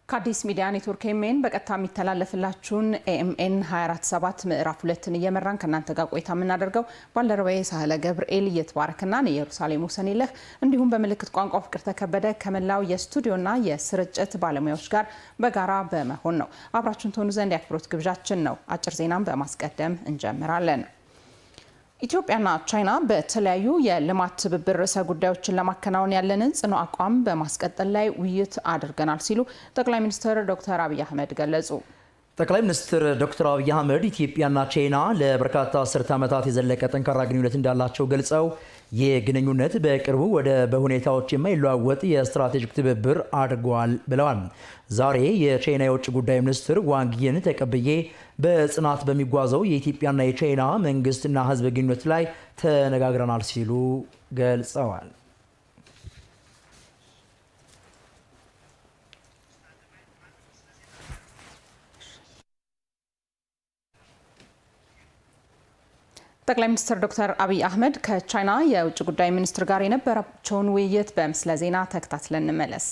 ከአዲስ ሚዲያ ኔትወርክ ኤኤምኤን በቀጥታ የሚተላለፍላችሁን ኤኤምኤን 24/7 ምዕራፍ 2ን እየመራን ከእናንተ ጋር ቆይታ የምናደርገው ባልደረባዬ ሳህለ ገብርኤል እየተባረክና ኢየሩሳሌም ወሰንይለህ እንዲሁም በምልክት ቋንቋ ፍቅር ተከበደ ከመላው የስቱዲዮና የስርጭት ባለሙያዎች ጋር በጋራ በመሆን ነው። አብራችሁን ትሆኑ ዘንድ የአክብሮት ግብዣችን ነው። አጭር ዜናን በማስቀደም እንጀምራለን። ኢትዮጵያና ቻይና በተለያዩ የልማት ትብብር ርዕሰ ጉዳዮችን ለማከናወን ያለንን ጽኑ አቋም በማስቀጠል ላይ ውይይት አድርገናል ሲሉ ጠቅላይ ሚኒስትር ዶክተር አብይ አህመድ ገለጹ። ጠቅላይ ሚኒስትር ዶክተር አብይ አህመድ ኢትዮጵያና ቻይና ለበርካታ አስርተ ዓመታት የዘለቀ ጠንካራ ግንኙነት እንዳላቸው ገልጸው የግንኙነት በቅርቡ ወደ በሁኔታዎች የማይለዋወጥ የስትራቴጂክ ትብብር አድርጓል ብለዋል። ዛሬ የቻይና የውጭ ጉዳይ ሚኒስትር ዋንግ ይን ተቀብዬ በጽናት በሚጓዘው የኢትዮጵያና የቻይና መንግስትና ሕዝብ ግንኙነት ላይ ተነጋግረናል ሲሉ ገልጸዋል። ጠቅላይ ሚኒስትር ዶክተር አብይ አህመድ ከቻይና የውጭ ጉዳይ ሚኒስትር ጋር የነበራቸውን ውይይት በምስለ ዜና ተከታትለን እንመለስ።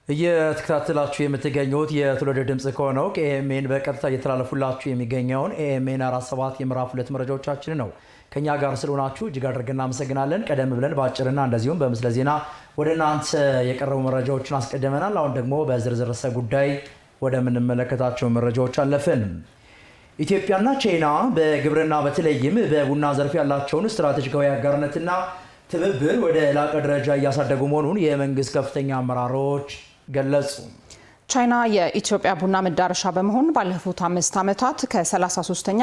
እየተከታተላችሁ የምትገኙት የትውልድ ድምጽ ከሆነው ከኤኤምኤን በቀጥታ እየተላለፉላችሁ የሚገኘውን ኤኤምኤን 47 የምዕራፍ 2 መረጃዎቻችን ነው። ከኛ ጋር ስለሆናችሁ እጅግ አድርገን እናመሰግናለን። ቀደም ብለን በአጭርና እንደዚሁም በምስለ ዜና ወደ እናንተ የቀረቡ መረጃዎችን አስቀድመናል። አሁን ደግሞ በዝርዝር ርዕሰ ጉዳይ ወደምንመለከታቸው መረጃዎች አለፍን። ኢትዮጵያና ቻይና በግብርና በተለይም በቡና ዘርፍ ያላቸውን ስትራቴጂካዊ አጋርነትና ትብብር ወደ ላቀ ደረጃ እያሳደጉ መሆኑን የመንግስት ከፍተኛ አመራሮች ገለጹ። ቻይና የኢትዮጵያ ቡና መዳረሻ በመሆን ባለፉት 5 ዓመታት ከ33ኛ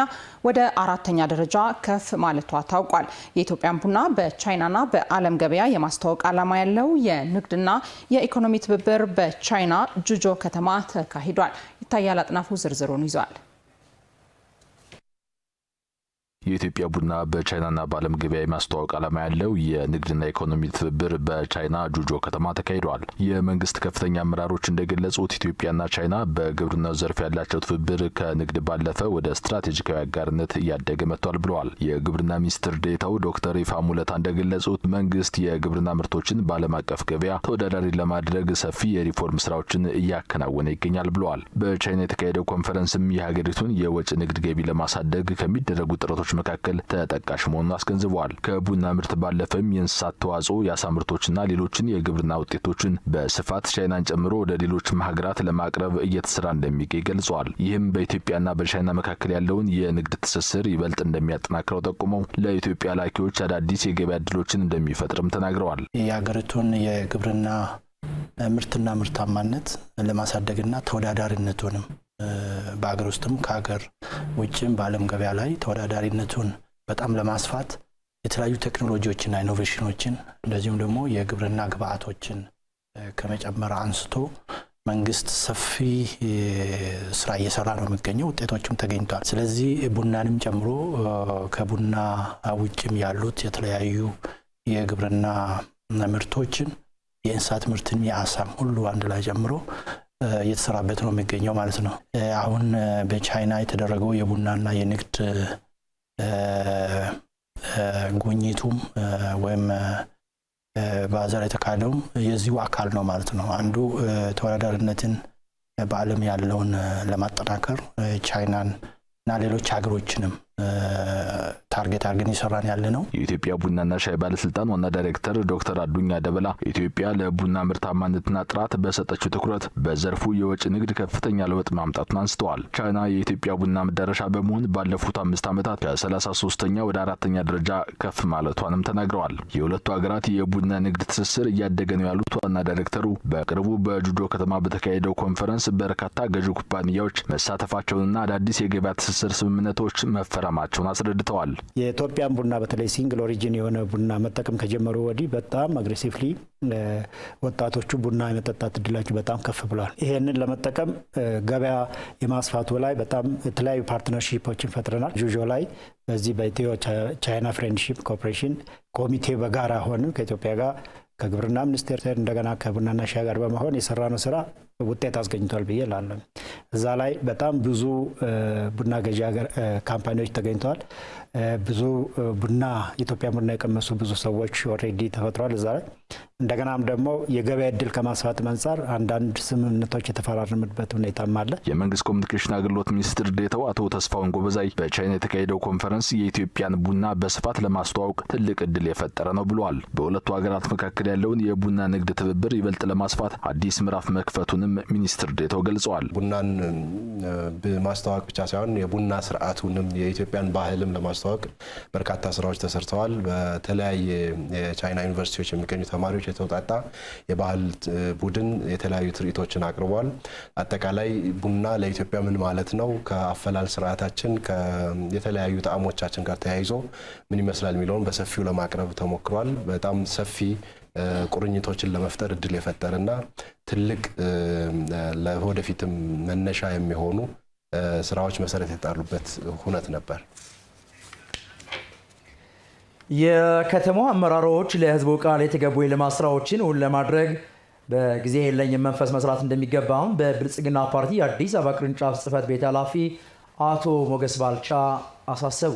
ወደ 4ኛ ደረጃ ከፍ ማለቷ ታውቋል። የኢትዮጵያን ቡና በቻይናና በዓለም ገበያ የማስተዋወቅ ዓላማ ያለው የንግድና የኢኮኖሚ ትብብር በቻይና ጁጆ ከተማ ተካሂዷል። ይታያል አጥናፉ ዝርዝሩን ይዟል። የኢትዮጵያ ቡና በቻይናና በዓለም ገበያ የማስተዋወቅ ዓላማ ያለው የንግድና ኢኮኖሚ ትብብር በቻይና ጁጆ ከተማ ተካሂዷል። የመንግስት ከፍተኛ አመራሮች እንደገለጹት ኢትዮጵያና ቻይና በግብርናው ዘርፍ ያላቸው ትብብር ከንግድ ባለፈ ወደ ስትራቴጂካዊ አጋርነት እያደገ መጥቷል ብለዋል። የግብርና ሚኒስትር ዴኤታው ዶክተር ይፋ ሙለታ እንደገለጹት መንግስት የግብርና ምርቶችን በዓለም አቀፍ ገበያ ተወዳዳሪ ለማድረግ ሰፊ የሪፎርም ስራዎችን እያከናወነ ይገኛል ብለዋል። በቻይና የተካሄደው ኮንፈረንስም የሀገሪቱን የወጭ ንግድ ገቢ ለማሳደግ ከሚደረጉ ጥረቶች መካከል ተጠቃሽ መሆኑን አስገንዝበዋል። ከቡና ምርት ባለፈም የእንስሳት ተዋጽኦ፣ የአሳ ምርቶችና ሌሎችን የግብርና ውጤቶችን በስፋት ቻይናን ጨምሮ ወደ ሌሎች ሀገራት ለማቅረብ እየተሰራ እንደሚገኝ ገልጸዋል። ይህም በኢትዮጵያና በቻይና መካከል ያለውን የንግድ ትስስር ይበልጥ እንደሚያጠናክረው ጠቁመው ለኢትዮጵያ ላኪዎች አዳዲስ የገበያ እድሎችን እንደሚፈጥርም ተናግረዋል። የሀገሪቱን የግብርና ምርትና ምርታማነት ለማሳደግና ተወዳዳሪነቱንም በአገር ውስጥም ከሀገር ውጭም በዓለም ገበያ ላይ ተወዳዳሪነቱን በጣም ለማስፋት የተለያዩ ቴክኖሎጂዎችና ኢኖቬሽኖችን እንደዚሁም ደግሞ የግብርና ግብአቶችን ከመጨመር አንስቶ መንግስት ሰፊ ስራ እየሰራ ነው የሚገኘው። ውጤቶችም ተገኝቷል። ስለዚህ ቡናንም ጨምሮ ከቡና ውጭም ያሉት የተለያዩ የግብርና ምርቶችን የእንስሳት ምርትን የአሳም ሁሉ አንድ ላይ ጨምሮ እየተሰራበት ነው የሚገኘው ማለት ነው። አሁን በቻይና የተደረገው የቡናና የንግድ ጉብኝቱም ወይም ባዛር የተካሄደውም የዚሁ አካል ነው ማለት ነው። አንዱ ተወዳዳሪነትን በዓለም ያለውን ለማጠናከር ቻይናን እና ሌሎች ሀገሮችንም ታርጌት አድርገን ይሰራን ያለ ነው። የኢትዮጵያ ቡናና ሻይ ባለስልጣን ዋና ዳይሬክተር ዶክተር አዱኛ ደበላ ኢትዮጵያ ለቡና ምርታማነትና ጥራት በሰጠችው ትኩረት በዘርፉ የወጪ ንግድ ከፍተኛ ለውጥ ማምጣቱን አንስተዋል። ቻይና የኢትዮጵያ ቡና መዳረሻ በመሆን ባለፉት 5 ዓመታት ከ33ኛ ወደ 4ኛ ደረጃ ከፍ ማለቷንም ተናግረዋል። የሁለቱ ሀገራት የቡና ንግድ ትስስር እያደገ ነው ያሉት ዋና ዳይሬክተሩ በቅርቡ በጁዶ ከተማ በተካሄደው ኮንፈረንስ በርካታ ገዢ ኩባንያዎች መሳተፋቸውንና አዳዲስ የገበያ ትስስር ስምምነቶች መፈረማቸውን አስረድተዋል። የኢትዮጵያን ቡና በተለይ ሲንግል ኦሪጂን የሆነ ቡና መጠቀም ከጀመሩ ወዲህ በጣም አግሬሲቭሊ ወጣቶቹ ቡና የመጠጣት እድላቸው በጣም ከፍ ብሏል። ይሄንን ለመጠቀም ገበያ የማስፋቱ ላይ በጣም የተለያዩ ፓርትነርሺፖችን ፈጥረናል። ጁጆ ላይ በዚህ በኢትዮ ቻይና ፍሬንድሺፕ ኮኦፕሬሽን ኮሚቴ በጋራ ሆነን ከኢትዮጵያ ጋር ከግብርና ሚኒስቴር እንደገና ከቡናና ሻይ ጋር በመሆን የሰራነው ስራ ውጤት አስገኝቷል ብዬ እላለሁ። እዛ ላይ በጣም ብዙ ቡና ገዢ ካምፓኒዎች ተገኝተዋል። ብዙ ቡና ኢትዮጵያ ቡና የቀመሱ ብዙ ሰዎች ኦልሬዲ ተፈጥሯል እዛ ላይ። እንደገናም ደግሞ የገበያ እድል ከማስፋት አንፃር አንዳንድ ስምምነቶች የተፈራረሙበት ሁኔታም አለ። የመንግስት ኮሚኒኬሽን አገልግሎት ሚኒስትር ዴኤታው አቶ ተስፋውን ጎበዛይ በቻይና የተካሄደው ኮንፈረንስ የኢትዮጵያን ቡና በስፋት ለማስተዋወቅ ትልቅ እድል የፈጠረ ነው ብለዋል። በሁለቱ ሀገራት መካከል ያለውን የቡና ንግድ ትብብር ይበልጥ ለማስፋት አዲስ ምዕራፍ መክፈቱንም ሚኒስትር ዴኤታው ገልጸዋል። ቡናን በማስተዋወቅ ብቻ ሳይሆን የቡና ስርዓቱንም የኢትዮጵያን ባህልም ለማስተዋወቅ በርካታ ስራዎች ተሰርተዋል። በተለያየ የቻይና ዩኒቨርሲቲዎች የሚገኙ ተማሪዎች የተውጣጣ የባህል ቡድን የተለያዩ ትርኢቶችን አቅርቧል። አጠቃላይ ቡና ለኢትዮጵያ ምን ማለት ነው፣ ከአፈላል ስርዓታችን የተለያዩ ጣዕሞቻችን ጋር ተያይዞ ምን ይመስላል የሚለውን በሰፊው ለማቅረብ ተሞክሯል። በጣም ሰፊ ቁርኝቶችን ለመፍጠር እድል የፈጠረና ትልቅ ለወደፊትም መነሻ የሚሆኑ ስራዎች መሰረት የጣሉበት ሁነት ነበር። የከተማው አመራሮች ለህዝቡ ቃል የተገቡ የልማት ስራዎችን እውን ለማድረግ በጊዜ የለኝም መንፈስ መስራት እንደሚገባም በብልጽግና ፓርቲ የአዲስ አበባ ቅርንጫፍ ጽህፈት ቤት ኃላፊ አቶ ሞገስ ባልቻ አሳሰቡ።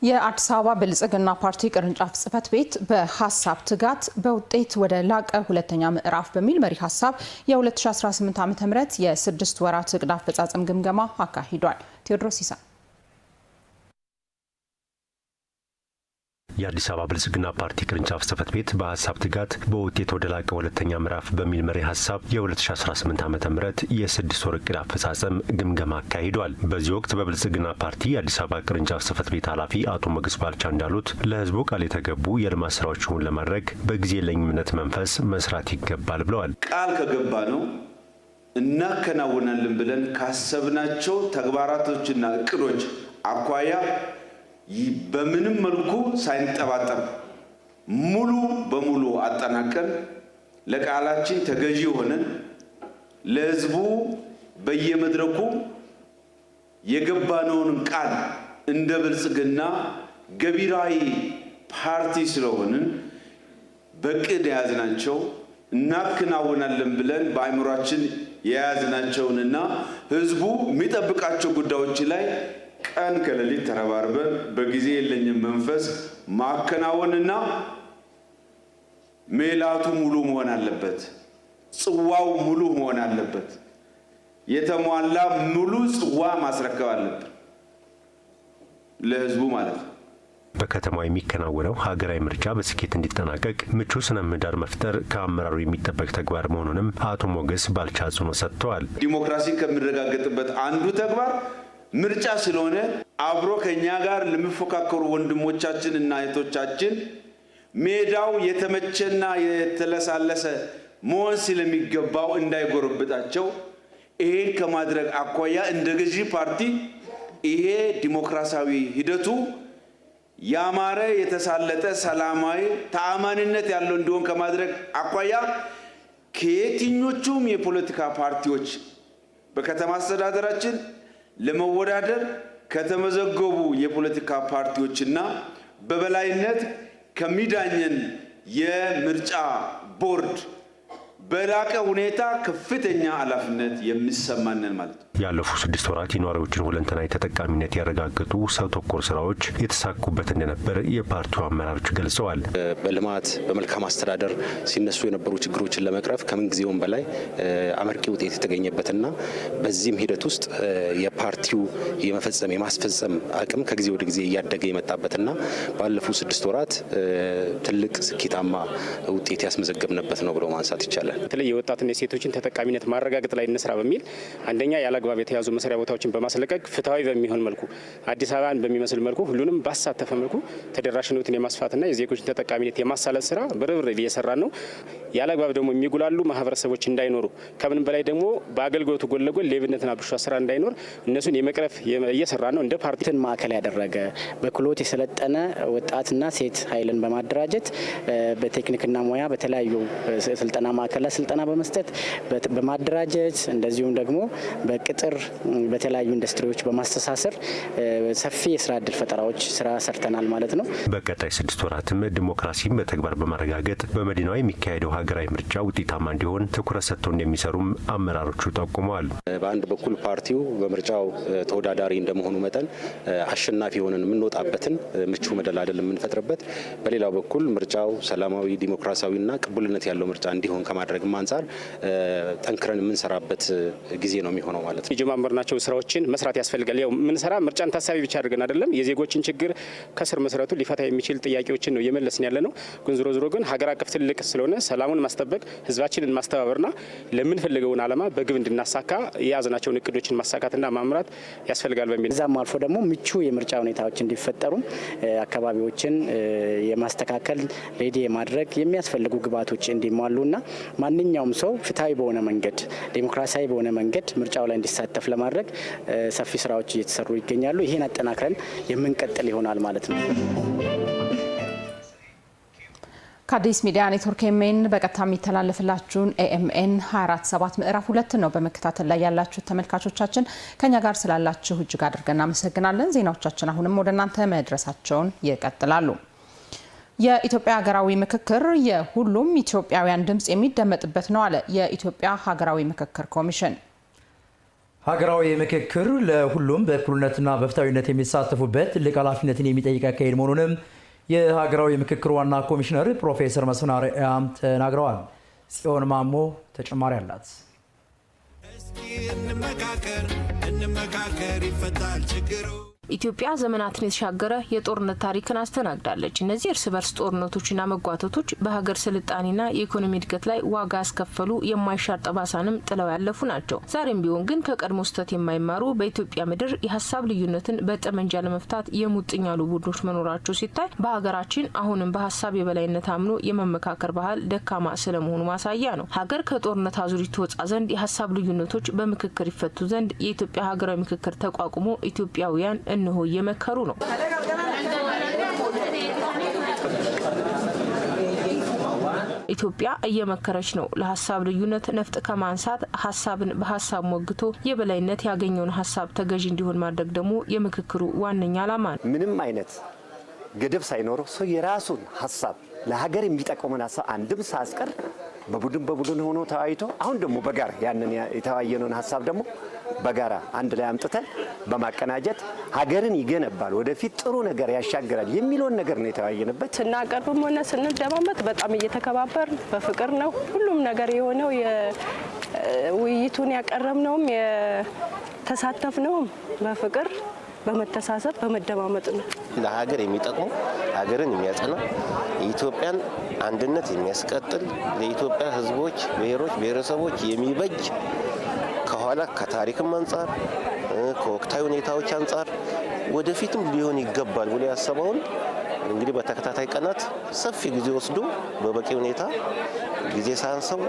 የአዲስ አበባ ብልጽግና ፓርቲ ቅርንጫፍ ጽህፈት ቤት በሀሳብ ትጋት በውጤት ወደ ላቀ ሁለተኛ ምዕራፍ በሚል መሪ ሀሳብ የ2018 ዓ.ም የ6 ወራት እቅድ አፈጻጸም ግምገማ አካሂዷል። ቴዎድሮስ ይሳ የአዲስ አበባ ብልጽግና ፓርቲ ቅርንጫፍ ጽህፈት ቤት በሀሳብ ትጋት በውጤት ወደ ላቀ ሁለተኛ ምዕራፍ በሚል መሪ ሀሳብ የ2018 ዓ.ም የ6 ወር እቅድ አፈጻጸም ግምገማ አካሂዷል። በዚህ ወቅት በብልጽግና ፓርቲ የአዲስ አበባ ቅርንጫፍ ጽህፈት ቤት ኃላፊ አቶ ሞገስ ባልቻ እንዳሉት ለህዝቡ ቃል የተገቡ የልማት ስራዎችን ለማድረግ በጊዜ የለኝነት መንፈስ መስራት ይገባል ብለዋል። ቃል ከገባ ነው እናከናውናለን ብለን ካሰብናቸው ተግባራቶችና እቅዶች አኳያ በምንም መልኩ ሳይንጠባጠብ ሙሉ በሙሉ አጠናቀን ለቃላችን ተገዢ ሆነን ለህዝቡ በየመድረኩ የገባነውን ቃል እንደ ብልጽግና ገቢራዊ ፓርቲ ስለሆንን በቅድ የያዝናቸው እናከናውናለን ብለን በአእምሯችን የያዝናቸውንና ህዝቡ የሚጠብቃቸው ጉዳዮች ላይ ቀን ከሌሊት ተረባርበን በጊዜ የለኝም መንፈስ ማከናወንና ሜላቱ ሙሉ መሆን አለበት። ጽዋው ሙሉ መሆን አለበት። የተሟላ ሙሉ ጽዋ ማስረከብ አለብን ለህዝቡ ማለት ነው። በከተማው የሚከናወነው ሀገራዊ ምርጫ በስኬት እንዲጠናቀቅ ምቹ ስነ ምህዳር መፍጠር ከአመራሩ የሚጠበቅ ተግባር መሆኑንም አቶ ሞገስ ባልቻ አጽንኦት ሰጥተዋል። ዲሞክራሲን ከሚረጋገጥበት አንዱ ተግባር ምርጫ ስለሆነ አብሮ ከኛ ጋር ለሚፎካከሩ ወንድሞቻችን እና እህቶቻችን ሜዳው የተመቸና የተለሳለሰ መሆን ስለሚገባው እንዳይጎረብጣቸው ይሄን ከማድረግ አኳያ እንደ ገዢ ፓርቲ ይሄ ዲሞክራሲያዊ ሂደቱ ያማረ የተሳለጠ ሰላማዊ ተአማኒነት ያለው እንዲሆን ከማድረግ አኳያ ከየትኞቹም የፖለቲካ ፓርቲዎች በከተማ አስተዳደራችን ለመወዳደር ከተመዘገቡ የፖለቲካ ፓርቲዎችና በበላይነት ከሚዳኘን የምርጫ ቦርድ በላቀ ሁኔታ ከፍተኛ ኃላፊነት የሚሰማንን ማለት ነው። ያለፉት 6 ወራት የነዋሪዎችን ሁለንተናዊ ተጠቃሚነት ያረጋገጡ ሰው ተኮር ስራዎች የተሳኩበት እንደነበር የፓርቲው አመራሮች ገልጸዋል። በልማት በመልካም አስተዳደር ሲነሱ የነበሩ ችግሮችን ለመቅረፍ ከምንጊዜውም በላይ አመርቂ ውጤት የተገኘበትና በዚህም ሂደት ውስጥ የፓርቲው የማስፈጸም አቅም ከጊዜ ወደ ጊዜ እያደገ የመጣበትና ባለፉት 6 ወራት ትልቅ ስኬታማ ውጤት ያስመዘገብንበት ነው ብሎ ማንሳት ይቻላል። በተለይ የወጣትና የሴቶችን ተጠቃሚነት ማረጋገጥ ላይ እንስራ በሚል አንደኛ ያለአግባብ የተያዙ መስሪያ ቦታዎችን በማስለቀቅ ፍትሃዊ በሚሆን መልኩ አዲስ አበባን በሚመስል መልኩ ሁሉንም ባሳተፈ መልኩ ተደራሽነትን የማስፋትና የዜጎችን ተጠቃሚነት የማሳለጥ ስራ በርብርብ እየሰራን ነው። ያለአግባብ ደግሞ የሚጉላሉ ማህበረሰቦች እንዳይኖሩ ከምንም በላይ ደግሞ በአገልግሎቱ ጎን ለጎን ሌብነትና ብልሹ አሰራር እንዳይኖር እነሱን የመቅረፍ እየሰራን ነው። እንደ ፓርቲን ማዕከል ያደረገ በክህሎት የሰለጠነ ወጣትና ሴት ኃይልን በማደራጀት በቴክኒክና ሙያ በተለያዩ ስልጠና ማዕከላት ስልጠና በመስጠት በማደራጀት እንደዚሁም ደግሞ በቅጥር በተለያዩ ኢንዱስትሪዎች በማስተሳሰር ሰፊ የስራ እድል ፈጠራዎች ስራ ሰርተናል ማለት ነው። በቀጣይ 6 ወራትም ዲሞክራሲን በተግባር በማረጋገጥ በመዲናዋ የሚካሄደው ሀገራዊ ምርጫ ውጤታማ እንዲሆን ትኩረት ሰጥተው እንደሚሰሩም አመራሮቹ ጠቁመዋል። በአንድ በኩል ፓርቲው በምርጫው ተወዳዳሪ እንደመሆኑ መጠን አሸናፊ ሆነን የምንወጣበትን ምቹ መደላደል የምንፈጥርበት፣ በሌላው በኩል ምርጫው ሰላማዊ ዲሞክራሲያዊና ቅቡልነት ያለው ምርጫ እንዲሆን ከማድረግም አንጻር ጠንክረን የምንሰራበት ጊዜ ነው የሚሆነው ማለት ነው። የጀማመርናቸው ስራዎችን መስራት ያስፈልጋል። ያው ምንሰራ ምርጫን ታሳቢ ብቻ አድርገን አይደለም፣ የዜጎችን ችግር ከስር መሰረቱ ሊፈታ የሚችል ጥያቄዎችን ነው እየመለስን ያለ ነው። ግን ዞሮ ግን ሀገር አቀፍ ትልቅ ስለሆነ ሰላሙን ማስጠበቅ፣ ህዝባችንን ማስተባበርና ለምንፈልገውን ዓላማ በግብ እንድናሳካ የያዝናቸውን እቅዶችን ማሳካትና ማምራት ያስፈልጋል በሚል እዛም አልፎ ደግሞ ምቹ የምርጫ ሁኔታዎች እንዲፈጠሩ አካባቢዎችን የማስተካከል ሬዲ የማድረግ የሚያስፈልጉ ግብዓቶች እንዲሟሉና ማንኛውም ሰው ፍትሃዊ በሆነ መንገድ ዴሞክራሲያዊ በሆነ መንገድ ምርጫው ላይ እንዲሳተፍ ለማድረግ ሰፊ ስራዎች እየተሰሩ ይገኛሉ። ይሄን አጠናክረን የምንቀጥል ይሆናል ማለት ነው። ከአዲስ ሚዲያ ኔትወርክ ኤኤምኤን በቀጥታ የሚተላለፍላችሁን ኤኤምኤን 24/7 ምዕራፍ 2 ነው በመከታተል ላይ ያላችሁ ተመልካቾቻችን። ከኛ ጋር ስላላችሁ እጅግ አድርገን እናመሰግናለን። ዜናዎቻችን አሁንም ወደ እናንተ መድረሳቸውን ይቀጥላሉ። የኢትዮጵያ ሀገራዊ ምክክር የሁሉም ኢትዮጵያውያን ድምጽ የሚደመጥበት ነው አለ የኢትዮጵያ ሀገራዊ ምክክር ኮሚሽን። ሀገራዊ ምክክር ለሁሉም በእኩልነትና በፍትሃዊነት የሚሳተፉበት ትልቅ ኃላፊነትን የሚጠይቅ አካሄድ መሆኑንም የሀገራዊ ምክክር ዋና ኮሚሽነር ፕሮፌሰር መስፍን አርአያም ተናግረዋል። ጽዮን ማሞ ተጨማሪ አላት። እንመካከር ይፈታል ችግሩ። ኢትዮጵያ ዘመናትን የተሻገረ የጦርነት ታሪክን አስተናግዳለች። እነዚህ እርስ በርስ ጦርነቶችና መጓተቶች በሀገር ስልጣኔና የኢኮኖሚ እድገት ላይ ዋጋ ያስከፈሉ የማይሻር ጠባሳንም ጥለው ያለፉ ናቸው። ዛሬም ቢሆን ግን ከቀድሞ ስህተት የማይማሩ በኢትዮጵያ ምድር የሀሳብ ልዩነትን በጠመንጃ ለመፍታት የሙጥኝ ያሉ ቡድኖች መኖራቸው ሲታይ በሀገራችን አሁንም በሀሳብ የበላይነት አምኖ የመመካከር ባህል ደካማ ስለመሆኑ ማሳያ ነው። ሀገር ከጦርነት አዙሪት ትወጣ ዘንድ የሀሳብ ልዩነቶች በምክክር ይፈቱ ዘንድ የኢትዮጵያ ሀገራዊ ምክክር ተቋቁሞ ኢትዮጵያውያን እንሆ እየመከሩ ነው። ኢትዮጵያ እየመከረች ነው። ለሀሳብ ልዩነት ነፍጥ ከማንሳት ሀሳብን በሀሳብ ሞግቶ የበላይነት ያገኘውን ሀሳብ ተገዢ እንዲሆን ማድረግ ደግሞ የምክክሩ ዋነኛ ዓላማ ነው። ምንም አይነት ገደብ ሳይኖረው ሰው የራሱን ሀሳብ ለሀገር የሚጠቅመውን ሀሳብ አንድም ሳያስቀር በቡድን ሆኖ ተወያይቶ አሁን ደግሞ በጋራ ያንን የተወያየነውን ሀሳብ ደግሞ በጋራ አንድ ላይ አምጥተን በማቀናጀት ሀገርን ይገነባል፣ ወደፊት ጥሩ ነገር ያሻግራል የሚለውን ነገር ነው የተወያየንበት። ስናቀርብም ሆነ ስንደማመጥ በጣም እየተከባበር በፍቅር ነው ሁሉም ነገር የሆነው። ውይይቱን ያቀረብነውም የተሳተፍነውም በፍቅር በመተሳሰብ በመደማመጥ ነው። ለሀገር የሚጠቅሙ ሀገርን የሚያጸና የኢትዮጵያን አንድነት የሚያስቀጥል ለኢትዮጵያ ሕዝቦች፣ ብሔሮች፣ ብሔረሰቦች የሚበጅ ከኋላ ከታሪክም አንጻር ከወቅታዊ ሁኔታዎች አንጻር ወደፊትም ሊሆን ይገባል ብሎ ያሰበውን እንግዲህ በተከታታይ ቀናት ሰፊ ጊዜ ወስዶ በበቂ ሁኔታ ጊዜ ሳያንሰው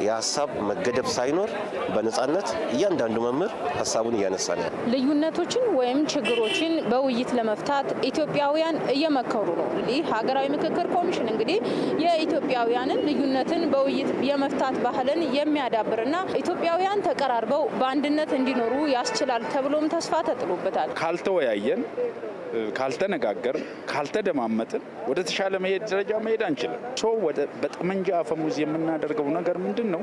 የሀሳብ መገደብ ሳይኖር በነጻነት እያንዳንዱ መምህር ሀሳቡን እያነሳ ነው። ልዩነቶችን ወይም ችግሮችን በውይይት ለመፍታት ኢትዮጵያውያን እየመከሩ ነው። ይህ ሀገራዊ ምክክር ኮሚሽን እንግዲህ የኢትዮጵያውያንን ልዩነትን በውይይት የመፍታት ባህልን የሚያዳብርና ኢትዮጵያውያን ተቀራርበው በአንድነት እንዲኖሩ ያስችላል ተብሎም ተስፋ ተጥሎበታል። ካልተወያየን፣ ካልተነጋገር፣ ካልተደማመጥን ወደ ተሻለ ደረጃ መሄድ አንችልም። ሰው ወደ በጠመንጃ አፈሙዝ የምናደርገው ነገር ምንድን ነው?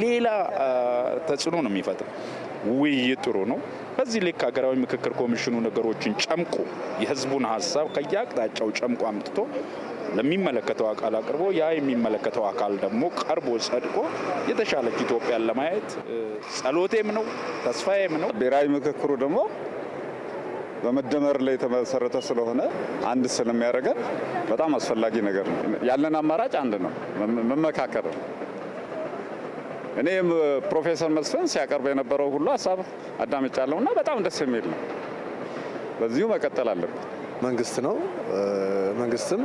ሌላ ተጽዕኖ ነው የሚፈጥረው። ውይይት ጥሩ ነው። በዚህ ልክ ሀገራዊ ምክክር ኮሚሽኑ ነገሮችን ጨምቆ የህዝቡን ሀሳብ ከየአቅጣጫው ጨምቆ አምጥቶ ለሚመለከተው አካል አቅርቦ ያ የሚመለከተው አካል ደግሞ ቀርቦ ጸድቆ የተሻለች ኢትዮጵያን ለማየት ጸሎቴም ነው ተስፋዬም ነው። ብሔራዊ ምክክሩ ደግሞ በመደመር ላይ የተመሰረተ ስለሆነ አንድ ስለሚያደርገን በጣም አስፈላጊ ነገር ነው። ያለን አማራጭ አንድ ነው፣ መመካከር ነው። እኔም ፕሮፌሰር መስፍን ሲያቀርብ የነበረው ሁሉ ሀሳብ አዳምጫለሁ እና በጣም ደስ የሚል ነው። በዚሁ መቀጠል አለበት። መንግስት ነው። መንግስትም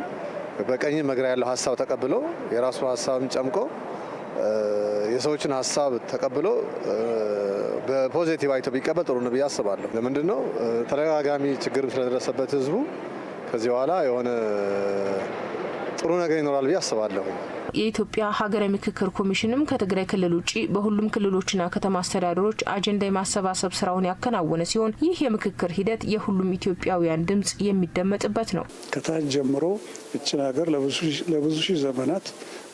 በቀኝ መግራ ያለው ሀሳብ ተቀብሎ የራሱ ሀሳብም ጨምቆ የሰዎችን ሀሳብ ተቀብሎ በፖዚቲቭ አይቶ ቢቀበል ጥሩ ነው ብዬ አስባለሁ። ለምንድን ነው ተደጋጋሚ ችግር ስለደረሰበት ህዝቡ ከዚህ በኋላ የሆነ ጥሩ ነገር ይኖራል ብዬ አስባለሁ። የኢትዮጵያ ሀገራዊ ምክክር ኮሚሽንም ከትግራይ ክልል ውጪ በሁሉም ክልሎችና ከተማ አስተዳደሮች አጀንዳ የማሰባሰብ ስራውን ያከናወነ ሲሆን ይህ የምክክር ሂደት የሁሉም ኢትዮጵያውያን ድምጽ የሚደመጥበት ነው። ከታች ጀምሮ እችን ሀገር ለብዙ ሺህ ዘመናት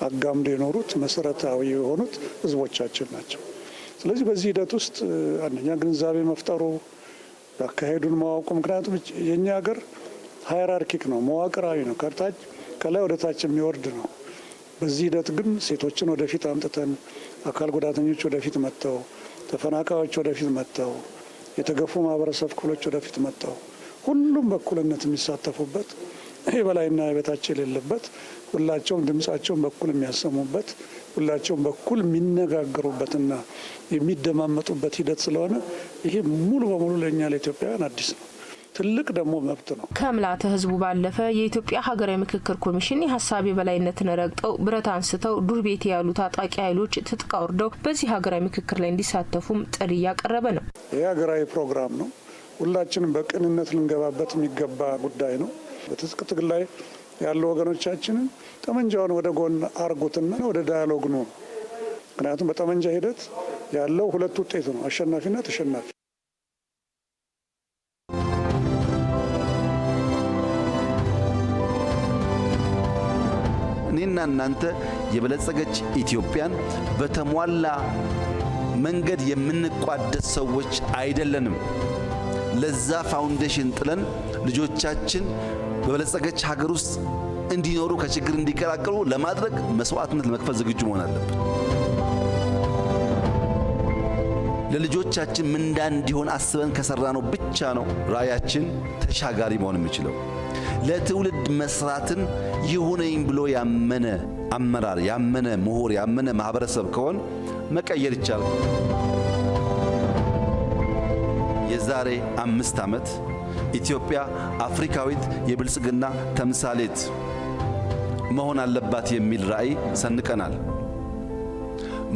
አጋምዶ የኖሩት መሰረታዊ የሆኑት ህዝቦቻችን ናቸው። ስለዚህ በዚህ ሂደት ውስጥ አንደኛ ግንዛቤ መፍጠሩ፣ አካሄዱን ማወቁ። ምክንያቱም የኛ ሀገር ሃይራርኪክ ነው፣ መዋቅራዊ ነው፣ ከላይ ወደ ታች የሚወርድ ነው። በዚህ ሂደት ግን ሴቶችን ወደፊት አምጥተን አካል ጉዳተኞች ወደፊት መጥተው፣ ተፈናቃዮች ወደፊት መጥተው፣ የተገፉ ማህበረሰብ ክፍሎች ወደፊት መጥተው ሁሉም በኩልነት የሚሳተፉበት የበላይና የበታች የሌለበት ሁላቸውም ድምጻቸውን በኩል የሚያሰሙበት ሁላቸውም በኩል የሚነጋገሩበትና የሚደማመጡበት ሂደት ስለሆነ ይሄ ሙሉ በሙሉ ለእኛ ለኢትዮጵያውያን አዲስ ነው። ትልቅ ደግሞ መብት ነው። ከምልዓተ ህዝቡ ባለፈ የኢትዮጵያ ሀገራዊ ምክክር ኮሚሽን የሀሳብ የበላይነትን ረግጠው ብረት አንስተው ዱር ቤት ያሉ ታጣቂ ኃይሎች ትጥቅ አውርደው በዚህ ሀገራዊ ምክክር ላይ እንዲሳተፉም ጥሪ እያቀረበ ነው። ይህ ሀገራዊ ፕሮግራም ነው። ሁላችንም በቅንነት ልንገባበት የሚገባ ጉዳይ ነው። በትጥቅ ትግል ላይ ያሉ ወገኖቻችንን ጠመንጃውን ወደ ጎን አርጉትና ወደ ዳያሎግ ነው። ምክንያቱም በጠመንጃ ሂደት ያለው ሁለት ውጤት ነው፣ አሸናፊና ተሸናፊ። እኔና እናንተ የበለጸገች ኢትዮጵያን በተሟላ መንገድ የምንቋደስ ሰዎች አይደለንም። ለዛ ፋውንዴሽን ጥለን ልጆቻችን በበለጸገች ሀገር ውስጥ እንዲኖሩ ከችግር እንዲቀላቀሉ ለማድረግ መስዋዕትነት ለመክፈል ዝግጁ መሆን አለብን። ለልጆቻችን ምንዳ እንዲሆን አስበን ከሰራነው ብቻ ነው ራዕያችን ተሻጋሪ መሆን የሚችለው። ለትውልድ መስራትን ይሁነኝ ብሎ ያመነ አመራር፣ ያመነ ምሁር፣ ያመነ ማህበረሰብ ከሆን መቀየር ይቻላል። የዛሬ 5 ዓመት ኢትዮጵያ አፍሪካዊት የብልጽግና ተምሳሌት መሆን አለባት የሚል ራዕይ ሰንቀናል።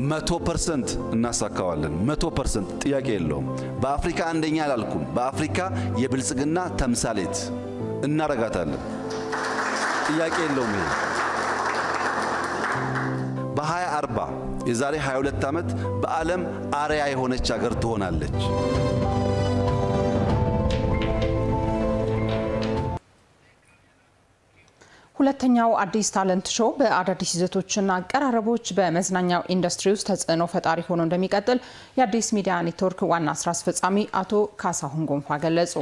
100% እናሳካዋለን። 100% ጥያቄ የለውም። በአፍሪካ አንደኛ አላልኩም፣ በአፍሪካ የብልጽግና ተምሳሌት እናረጋታለን። ጥያቄ የለውም። ይሄ በ2040 የዛሬ 22 ዓመት በዓለም አርያ የሆነች ሀገር ትሆናለች። ሁለተኛው አዲስ ታለንት ሾው በአዳዲስ ይዘቶችና አቀራረቦች በመዝናኛው ኢንዱስትሪ ውስጥ ተጽዕኖ ፈጣሪ ሆኖ እንደሚቀጥል የአዲስ ሚዲያ ኔትወርክ ዋና ስራ አስፈጻሚ አቶ ካሳሁን ጎንፋ ገለጹ።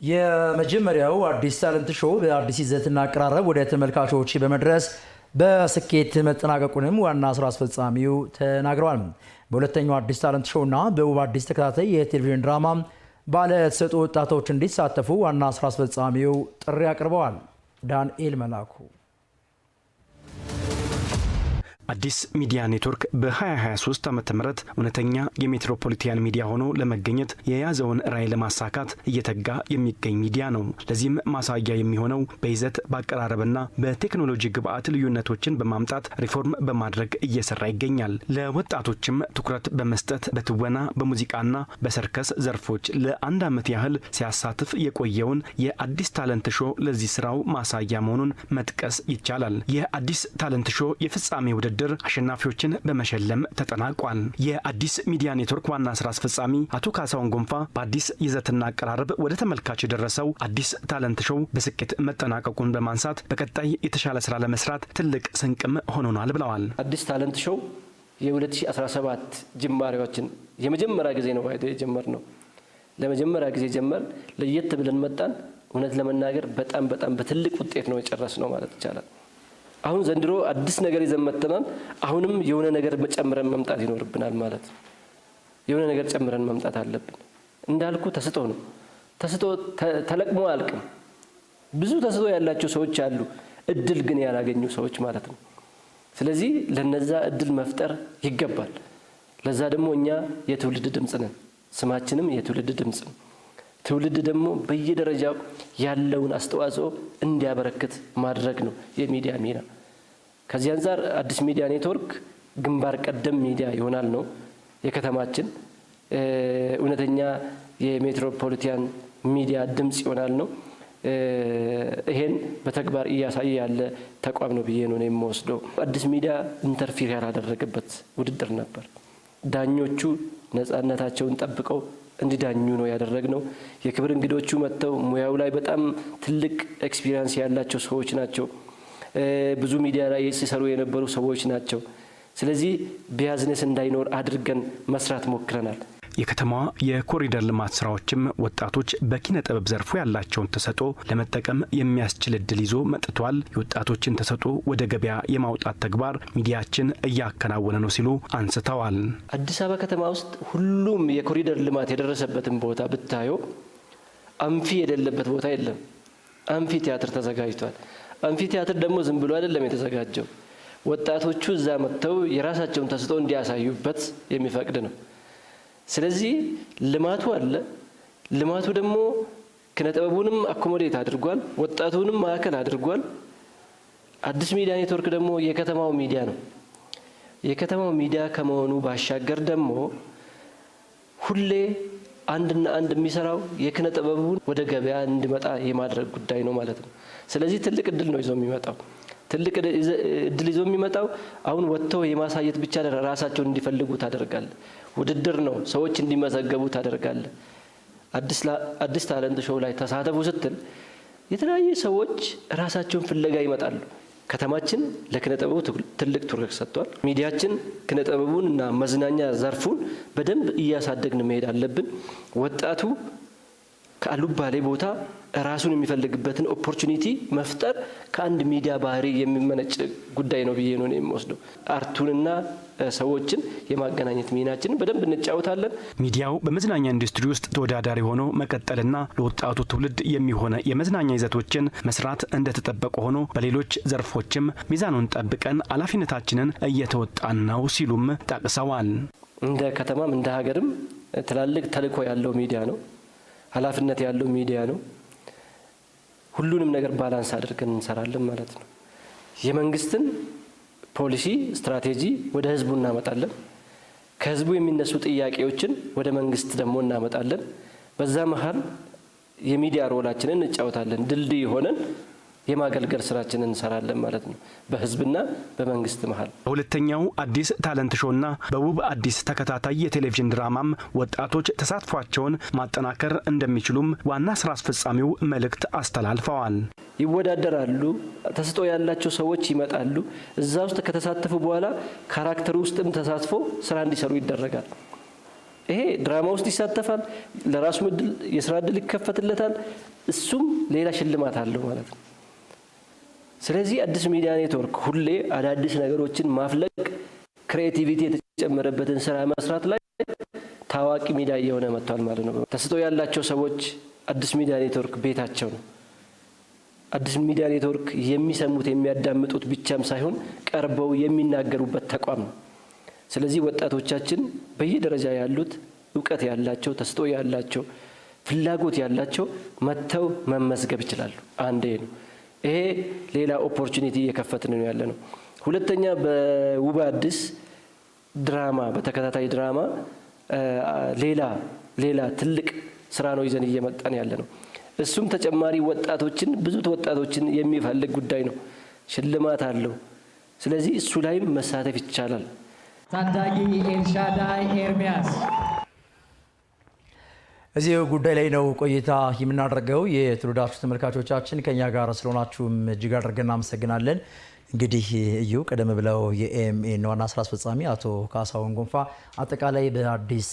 የመጀመሪያው አዲስ ታለንት ሾው በአዲስ ይዘትና አቀራረብ ወደ ተመልካቾች በመድረስ በስኬት መጠናቀቁንም ዋና ስራ አስፈጻሚው ተናግረዋል። በሁለተኛው አዲስ ታለንት ሾውና በውብ አዲስ ተከታታይ የቴሌቪዥን ድራማ ባለ ተሰጥኦ ወጣቶች እንዲሳተፉ ዋና ስራ አስፈጻሚው ጥሪ አቅርበዋል። ዳንኤል መላኩ አዲስ ሚዲያ ኔትወርክ በ2023 ዓ.ም እውነተኛ የሜትሮፖሊታን ሚዲያ ሆኖ ለመገኘት የያዘውን ራዕይ ለማሳካት እየተጋ የሚገኝ ሚዲያ ነው። ለዚህም ማሳያ የሚሆነው በይዘት በአቀራረብና በቴክኖሎጂ ግብዓት ልዩነቶችን በማምጣት ሪፎርም በማድረግ እየሰራ ይገኛል። ለወጣቶችም ትኩረት በመስጠት በትወና በሙዚቃና በሰርከስ ዘርፎች ለአንድ ዓመት ያህል ሲያሳትፍ የቆየውን የአዲስ ታለንት ሾው ለዚህ ስራው ማሳያ መሆኑን መጥቀስ ይቻላል። የአዲስ ታለንት ሾው የፍጻሜ ውድድር አሸናፊዎችን በመሸለም ተጠናቋል። የአዲስ ሚዲያ ኔትወርክ ዋና ስራ አስፈጻሚ አቶ ካሳሁን ጎንፋ በአዲስ ይዘትና አቀራረብ ወደ ተመልካች የደረሰው አዲስ ታለንት ሾው በስኬት መጠናቀቁን በማንሳት በቀጣይ የተሻለ ስራ ለመስራት ትልቅ ስንቅም ሆኖናል ብለዋል። አዲስ ታለንት ሾው የ2017 ጅማሬዎችን የመጀመሪያ ጊዜ ነው የጀመርነው። ለመጀመሪያ ጊዜ ጀመር ለየት ብለን መጣን። እውነት ለመናገር በጣም በትልቅ ውጤት ነው የጨረስነው ማለት ይቻላል። አሁን ዘንድሮ አዲስ ነገር ይዘን መጥተናል። አሁንም የሆነ ነገር ጨምረን መምጣት ይኖርብናል ማለት ነው። የሆነ ነገር ጨምረን መምጣት አለብን። እንዳልኩ ተስጦ ነው። ተስጦ ተለቅሞ አልቅም። ብዙ ተስጦ ያላቸው ሰዎች አሉ፣ እድል ግን ያላገኙ ሰዎች ማለት ነው። ስለዚህ ለነዛ እድል መፍጠር ይገባል። ለዛ ደግሞ እኛ የትውልድ ድምጽ ነን። ስማችንም የትውልድ ድምጽ ነው። ትውልድ ደግሞ በየደረጃው ያለውን አስተዋጽኦ እንዲያበረክት ማድረግ ነው የሚዲያ ሚና። ከዚህ አንፃር አዲስ ሚዲያ ኔትወርክ ግንባር ቀደም ሚዲያ ይሆናል ነው የከተማችን እውነተኛ የሜትሮፖሊታን ሚዲያ ድምጽ ይሆናል ነው። ይሄን በተግባር እያሳየ ያለ ተቋም ነው ብዬ ነው የምወስደው። አዲስ ሚዲያ ኢንተርፊር ያላደረገበት ውድድር ነበር። ዳኞቹ ነፃነታቸውን ጠብቀው እንዲዳኙ ነው ያደረግነው። የክብር እንግዶቹ መጥተው ሙያው ላይ በጣም ትልቅ ኤክስፒሪየንስ ያላቸው ሰዎች ናቸው። ብዙ ሚዲያ ላይ ሲሰሩ የነበሩ ሰዎች ናቸው። ስለዚህ ቢያዝነስ እንዳይኖር አድርገን መስራት ሞክረናል። የከተማዋ የኮሪደር ልማት ስራዎችም ወጣቶች በኪነ ጥበብ ዘርፉ ያላቸውን ተሰጥኦ ለመጠቀም የሚያስችል እድል ይዞ መጥቷል። የወጣቶችን ተሰጥኦ ወደ ገበያ የማውጣት ተግባር ሚዲያችን እያከናወነ ነው ሲሉ አንስተዋል። አዲስ አበባ ከተማ ውስጥ ሁሉም የኮሪደር ልማት የደረሰበትን ቦታ ብታዩ አምፊ የሌለበት ቦታ የለም። አምፊ ቲያትር ተዘጋጅቷል። አምፊ ቲያትር ደግሞ ዝም ብሎ አይደለም የተዘጋጀው። ወጣቶቹ እዛ መጥተው የራሳቸውን ተሰጥኦ እንዲያሳዩበት የሚፈቅድ ነው። ስለዚህ ልማቱ አለ። ልማቱ ደግሞ ኪነጥበቡንም አኮሞዴት አድርጓል፣ ወጣቱንም ማዕከል አድርጓል። አዲስ ሚዲያ ኔትወርክ ደግሞ የከተማው ሚዲያ ነው። የከተማው ሚዲያ ከመሆኑ ባሻገር ደግሞ ሁሌ አንድና አንድ የሚሰራው የኪነጥበቡን ወደ ገበያ እንዲመጣ የማድረግ ጉዳይ ነው ማለት ነው። ስለዚህ ትልቅ እድል ነው ይዞ የሚመጣው። ትልቅ እድል ይዞ የሚመጣው አሁን ወጥተው የማሳየት ብቻ ራሳቸውን እንዲፈልጉ ታደርጋለ። ውድድር ነው፣ ሰዎች እንዲመዘገቡ ታደርጋለ። አዲስ ታለንት ሾው ላይ ተሳተፉ ስትል የተለያዩ ሰዎች ራሳቸውን ፍለጋ ይመጣሉ። ከተማችን ለኪነጥበቡ ትልቅ ትኩረት ሰጥቷል። ሚዲያችን ኪነጥበቡን እና መዝናኛ ዘርፉን በደንብ እያሳደግን መሄድ አለብን። ወጣቱ ከአሉባሌ ቦታ ራሱን የሚፈልግበትን ኦፖርቹኒቲ መፍጠር ከአንድ ሚዲያ ባህሪ የሚመነጭ ጉዳይ ነው ብዬ ነው የምወስደው። አርቱንና ሰዎችን የማገናኘት ሚናችንን በደንብ እንጫወታለን። ሚዲያው በመዝናኛ ኢንዱስትሪ ውስጥ ተወዳዳሪ ሆኖ መቀጠልና ለወጣቱ ትውልድ የሚሆነ የመዝናኛ ይዘቶችን መስራት እንደተጠበቀ ሆኖ በሌሎች ዘርፎችም ሚዛኑን ጠብቀን ኃላፊነታችንን እየተወጣን ነው ሲሉም ጠቅሰዋል። እንደ ከተማም እንደ ሀገርም ትላልቅ ተልዕኮ ያለው ሚዲያ ነው። ኃላፊነት ያለው ሚዲያ ነው። ሁሉንም ነገር ባላንስ አድርገን እንሰራለን ማለት ነው። የመንግስትን ፖሊሲ ስትራቴጂ ወደ ህዝቡ እናመጣለን። ከህዝቡ የሚነሱ ጥያቄዎችን ወደ መንግስት ደግሞ እናመጣለን። በዛ መሀል የሚዲያ ሮላችንን እንጫወታለን። ድልድይ ሆነን የማገልገል ስራችንን እንሰራለን ማለት ነው፣ በህዝብና በመንግስት መሀል። በሁለተኛው አዲስ ታለንት ሾውና በውብ አዲስ ተከታታይ የቴሌቪዥን ድራማም ወጣቶች ተሳትፏቸውን ማጠናከር እንደሚችሉም ዋና ስራ አስፈጻሚው መልእክት አስተላልፈዋል። ይወዳደራሉ። ተሰጥኦ ያላቸው ሰዎች ይመጣሉ። እዛ ውስጥ ከተሳተፉ በኋላ ካራክተሩ ውስጥም ተሳትፎ ስራ እንዲሰሩ ይደረጋል። ይሄ ድራማ ውስጥ ይሳተፋል። ለራሱ የስራ እድል ይከፈትለታል። እሱም ሌላ ሽልማት አለው ማለት ነው። ስለዚህ አዲስ ሚዲያ ኔትወርክ ሁሌ አዳዲስ ነገሮችን ማፍለቅ፣ ክሬቲቪቲ የተጨመረበትን ስራ መስራት ላይ ታዋቂ ሚዲያ እየሆነ መጥቷል ማለት ነው። ተሰጥኦ ያላቸው ሰዎች አዲስ ሚዲያ ኔትወርክ ቤታቸው ነው። አዲስ ሚዲያ ኔትወርክ የሚሰሙት የሚያዳምጡት ብቻም ሳይሆን ቀርበው የሚናገሩበት ተቋም ነው። ስለዚህ ወጣቶቻችን በየደረጃ ያሉት እውቀት ያላቸው ተስጦ ያላቸው ፍላጎት ያላቸው መተው መመዝገብ ይችላሉ። አንዴ ነው ይሄ ሌላ ኦፖርቹኒቲ እየከፈትን ነው ያለ ነው። ሁለተኛ በውብ አዲስ ድራማ በተከታታይ ድራማ ሌላ ትልቅ ስራ ነው ይዘን እየመጣን ያለ ነው። እሱም ተጨማሪ ወጣቶችን ብዙ ወጣቶችን የሚፈልግ ጉዳይ ነው። ሽልማት አለው። ስለዚህ እሱ ላይም መሳተፍ ይቻላል። ታዳጊ ኤልሻዳይ ኤርሚያስ እዚህ ጉዳይ ላይ ነው ቆይታ የምናደርገው። የተወደዳችሁ ተመልካቾቻችን ከኛ ጋር ስለሆናችሁም እጅግ አድርገን እናመሰግናለን። እንግዲህ እዩ ቀደም ብለው የኤኤምኤን ዋና ስራ አስፈጻሚ አቶ ካሳሁን ጎንፋ አጠቃላይ በአዲስ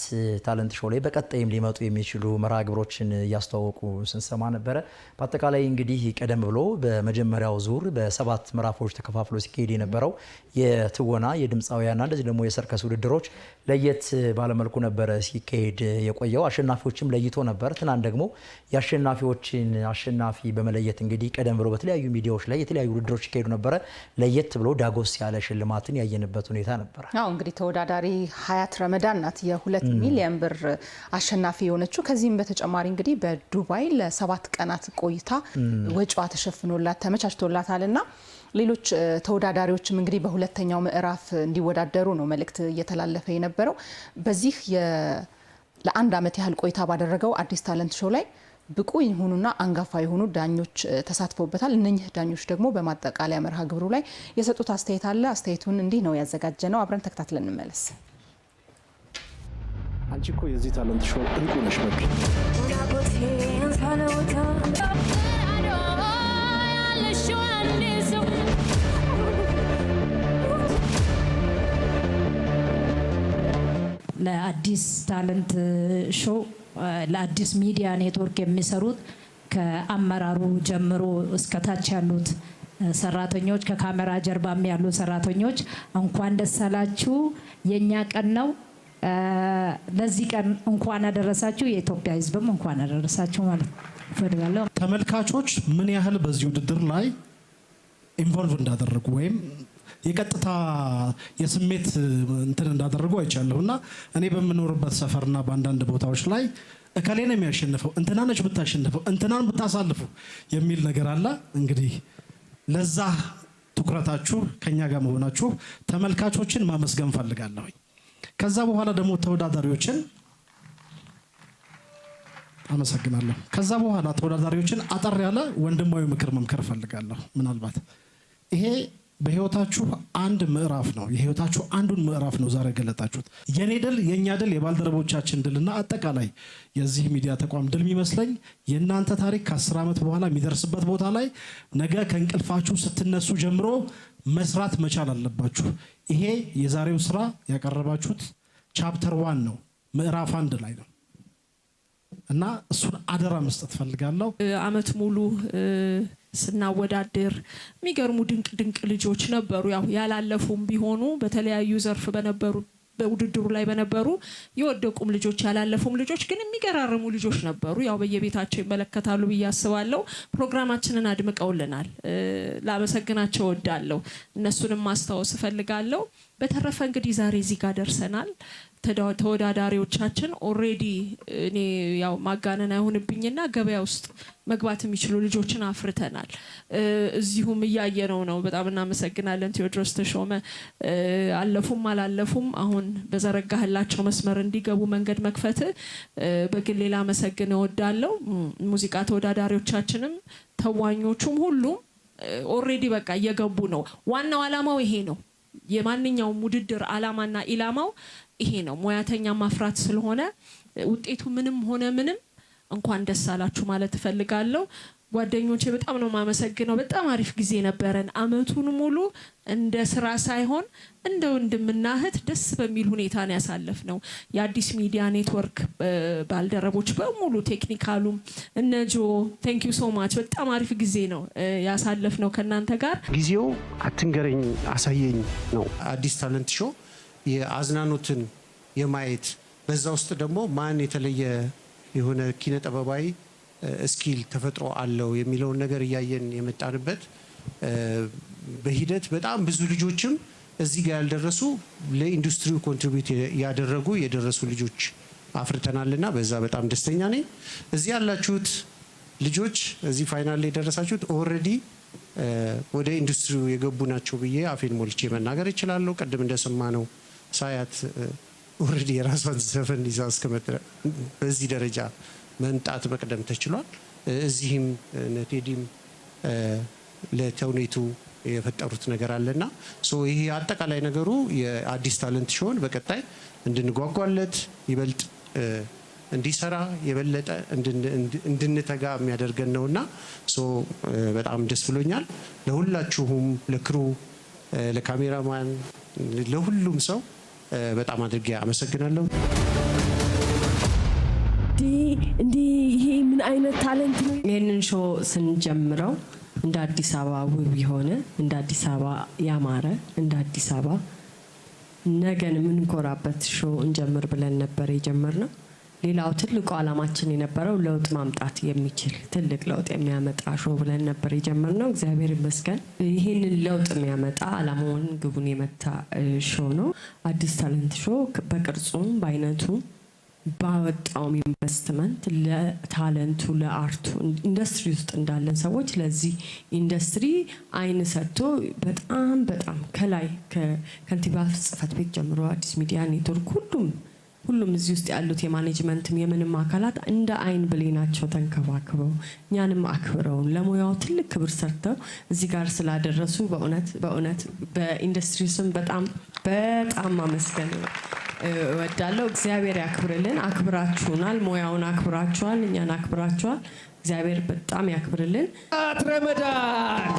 ታለንት ሾው ላይ በቀጣይም ሊመጡ የሚችሉ መርሃ ግብሮችን እያስተዋወቁ ስንሰማ ነበረ። በአጠቃላይ እንግዲህ ቀደም ብሎ በመጀመሪያው ዙር በ7 ምዕራፎች ተከፋፍሎ ሲካሄድ የነበረው የትወና የድምፃውያንና እንደዚህ ደግሞ የሰርከስ ውድድሮች ለየት ባለመልኩ ነበረ ሲካሄድ የቆየው። አሸናፊዎችም ለይቶ ነበር። ትናንት ደግሞ የአሸናፊዎችን አሸናፊ በመለየት እንግዲህ ቀደም ብሎ በተለያዩ ሚዲያዎች ላይ የተለያዩ ውድድሮች ሲካሄዱ ነበረ። ለየት ብሎ ዳጎስ ያለ ሽልማትን ያየንበት ሁኔታ ነበር። አዎ እንግዲህ ተወዳዳሪ ሀያት ረመዳን ናት የ2 ሚሊዮን ብር አሸናፊ የሆነችው። ከዚህም በተጨማሪ እንግዲህ በዱባይ ለ7 ቀናት ቆይታ ወጪዋ ተሸፍኖላት ተመቻችቶላታልና ሌሎች ተወዳዳሪዎችም እንግዲህ በሁለተኛው ምዕራፍ እንዲወዳደሩ ነው መልእክት እየተላለፈ የነበረው። በዚህ ለአንድ ዓመት ያህል ቆይታ ባደረገው አዲስ ታለንት ሾው ላይ ብቁ የሆኑና አንጋፋ የሆኑ ዳኞች ተሳትፎበታል። እነኚህ ዳኞች ደግሞ በማጠቃለያ መርሃ ግብሩ ላይ የሰጡት አስተያየት አለ። አስተያየቱን እንዲህ ነው ያዘጋጀነው። አብረን ተከታትለን እንመለስ። አንቺ እኮ የዚህ ታለንት ሾው እንቁ ነሽ። ለአዲስ ታለንት ሾው ለአዲስ ሚዲያ ኔትወርክ የሚሰሩት ከአመራሩ ጀምሮ እስከታች ያሉት ሰራተኞች ከካሜራ ጀርባም ያሉ ሰራተኞች እንኳን ደስ አላችሁ። የኛ ቀን ነው። ለዚህ ቀን እንኳን አደረሳችሁ። የኢትዮጵያ ሕዝብም እንኳን አደረሳችሁ ማለት ፈልጋለሁ። ተመልካቾች ምን ያህል በዚህ ውድድር ላይ ኢንቮልቭ እንዳደረጉ ወይም የቀጥታ የስሜት እንትን እንዳደረጉ አይቻለሁና እኔ በምኖርበት ሰፈርና በአንዳንድ ቦታዎች ላይ እከሌ ነው የሚያሸንፈው እንትና ነች ብታሸንፈው እንትናን ብታሳልፉ የሚል ነገር አለ። እንግዲህ ለዛ ትኩረታችሁ ከኛ ጋር መሆናችሁ ተመልካቾችን ማመስገን ፈልጋለሁ። ከዛ በኋላ ደግሞ ተወዳዳሪዎችን አመሰግናለሁ። ከዛ በኋላ ተወዳዳሪዎችን አጠር ያለ ወንድማዊ ምክር መምከር ፈልጋለሁ። ምናልባት ይሄ በህይወታችሁ አንድ ምዕራፍ ነው። የህይወታችሁ አንዱን ምዕራፍ ነው ዛሬ ገለጣችሁት። የኔ ድል፣ የኛ ድል፣ የባልደረቦቻችን ድልና አጠቃላይ የዚህ ሚዲያ ተቋም ድል የሚመስለኝ የእናንተ ታሪክ ከ10 ዓመት በኋላ የሚደርስበት ቦታ ላይ ነገ ከእንቅልፋችሁ ስትነሱ ጀምሮ መስራት መቻል አለባችሁ። ይሄ የዛሬው ስራ ያቀረባችሁት ቻፕተር 1 ነው፣ ምዕራፍ 1 ላይ ነው እና እሱን አደራ መስጠት ፈልጋለሁ። አመት ሙሉ ስናወዳደር የሚገርሙ ድንቅ ልጆች ነበሩ። ያው ያላለፉም ቢሆኑ በተለያዩ ዘርፍ በነበሩ በውድድሩ ላይ በነበሩ የወደቁም ልጆች ያላለፉም ልጆች ግን የሚገራርሙ ልጆች ነበሩ። ያው በየቤታቸው ይመለከታሉ ብዬ አስባለሁ። ፕሮግራማችንን አድምቀውልናል። ላመሰግናቸው እወዳለሁ። እነሱንም ማስታወስ እፈልጋለሁ። በተረፈ እንግዲህ ዛሬ እዚህ ጋር ደርሰናል። ተወዳዳሪዎቻችን ኦሬዲ እኔ ያው ማጋነን አይሆንብኝና ገበያ ውስጥ መግባት የሚችሉ ልጆችን አፍርተናል። እዚሁም እያየነው ነው። በጣም እናመሰግናለን ቴዎድሮስ ተሾመ። አለፉም አላለፉም አሁን በዘረጋህላቸው መስመር እንዲገቡ መንገድ መክፈት በግሌ ላመሰግን እወዳለሁ። ሙዚቃ ተወዳዳሪዎቻችንም ተዋኞቹም ሁሉም ኦሬዲ በቃ እየገቡ ነው። ዋናው አላማው ይሄ ነው። የማንኛውም ውድድር አላማና ኢላማው ይሄ ነው። ሙያተኛ ማፍራት ስለሆነ ውጤቱ ምንም ሆነ ምንም እንኳን ደስ አላችሁ ማለት እፈልጋለሁ። ጓደኞቼ በጣም ነው ማመሰግነው። በጣም አሪፍ ጊዜ ነበረን። አመቱን ሙሉ እንደ ስራ ሳይሆን እንደ ወንድምና እህት ደስ በሚል ሁኔታ ነው ያሳለፍነው። የአዲስ ሚዲያ ኔትወርክ ባልደረቦች በሙሉ ቴክኒካሉም እነጆ ቴንክ ዩ ሶ ማች በጣም አሪፍ ጊዜ ነው ያሳለፍነው ከናንተ ጋር። ጊዜው አትንገረኝ አሳየኝ ነው። አዲስ ታለንት ሾው የአዝናኖትን የማየት በዛ ውስጥ ደግሞ ማን የተለየ የሆነ ኪነ ጥበባዊ ስኪል ተፈጥሮ አለው የሚለውን ነገር እያየን የመጣንበት በሂደት በጣም ብዙ ልጆችም እዚህ ጋር ያልደረሱ ለኢንዱስትሪው ኮንትሪቢዩት ያደረጉ የደረሱ ልጆች አፍርተናልና በዛ በጣም ደስተኛ ነኝ። እዚህ ያላችሁት ልጆች እዚህ ፋይናል ላይ ደረሳችሁት ኦልሬዲ ወደ ኢንዱስትሪው የገቡ ናቸው ብዬ አፌን ሞልቼ መናገር እችላለሁ። ቀደም እንደሰማነው ሳያት ኦልሬዲ የራሷን ዘፈን ይዛ እስከመጣ በዚህ ደረጃ መምጣት መቅደም ተችሏል። እዚህም ነቴዲም ለተውኔቱ የፈጠሩት ነገር አለና ይሄ አጠቃላይ ነገሩ የአዲስ ታለንት ሾውን በቀጣይ እንድንጓጓለት ይበልጥ እንዲሰራ የበለጠ እንድንተጋ የሚያደርገን ነውና በጣም ደስ ብሎኛል። ለሁላችሁም ለክሩ፣ ለካሜራማን፣ ለሁሉም ሰው በጣም አድርጌ አመሰግናለሁ። ይሄ ምን አይነት ታለንት ነው? ይሄንን ሾው ስንጀምረው እንደ አዲስ አበባ ውብ የሆነ እንደ አዲስ አበባ ያማረ እንደ አዲስ አበባ ነገን የምንኮራበት ሾው እንጀምር ብለን ነበር የጀመርነው። ሌላው ትልቁ ዓላማችን የነበረው ለውጥ ማምጣት የሚችል ትልቅ ለውጥ የሚያመጣ ሾው ብለን ነበር የጀመርነው። እግዚአብሔር ይመስገን ይህንን ለውጥ የሚያመጣ ዓላማውን ግቡን የመታ ሾው ነው። አዲስ ታለንት ሾው በቅርጹም በአይነቱ ባወጣውም ኢንቨስትመንት ለታለንቱ ለአርቱ ኢንዱስትሪ ውስጥ እንዳለን ሰዎች ለዚህ ኢንዱስትሪ አይን ሰጥቶ በጣም ከላይ ከከንቲባ ጽሕፈት ቤት ጀምሮ አዲስ ሚዲያ ኔትወርክ ሁሉም እዚህ ውስጥ ያሉት የማኔጅመንትም የምንም አካላት እንደ አይን ብሌናቸው ተንከባክበው እኛንም አክብረውን ለሙያው ትልቅ ክብር ሰርተው እዚህ ጋር ስላደረሱ በእውነት በኢንዱስትሪ ስም በጣም ማመስገን እወዳለሁ። እግዚአብሔር ያክብርልን። አክብራችሁናል፣ ሙያውን አክብራችኋል፣ እኛን አክብራችኋል። እግዚአብሔር በጣም ያክብርልን። ረመዳን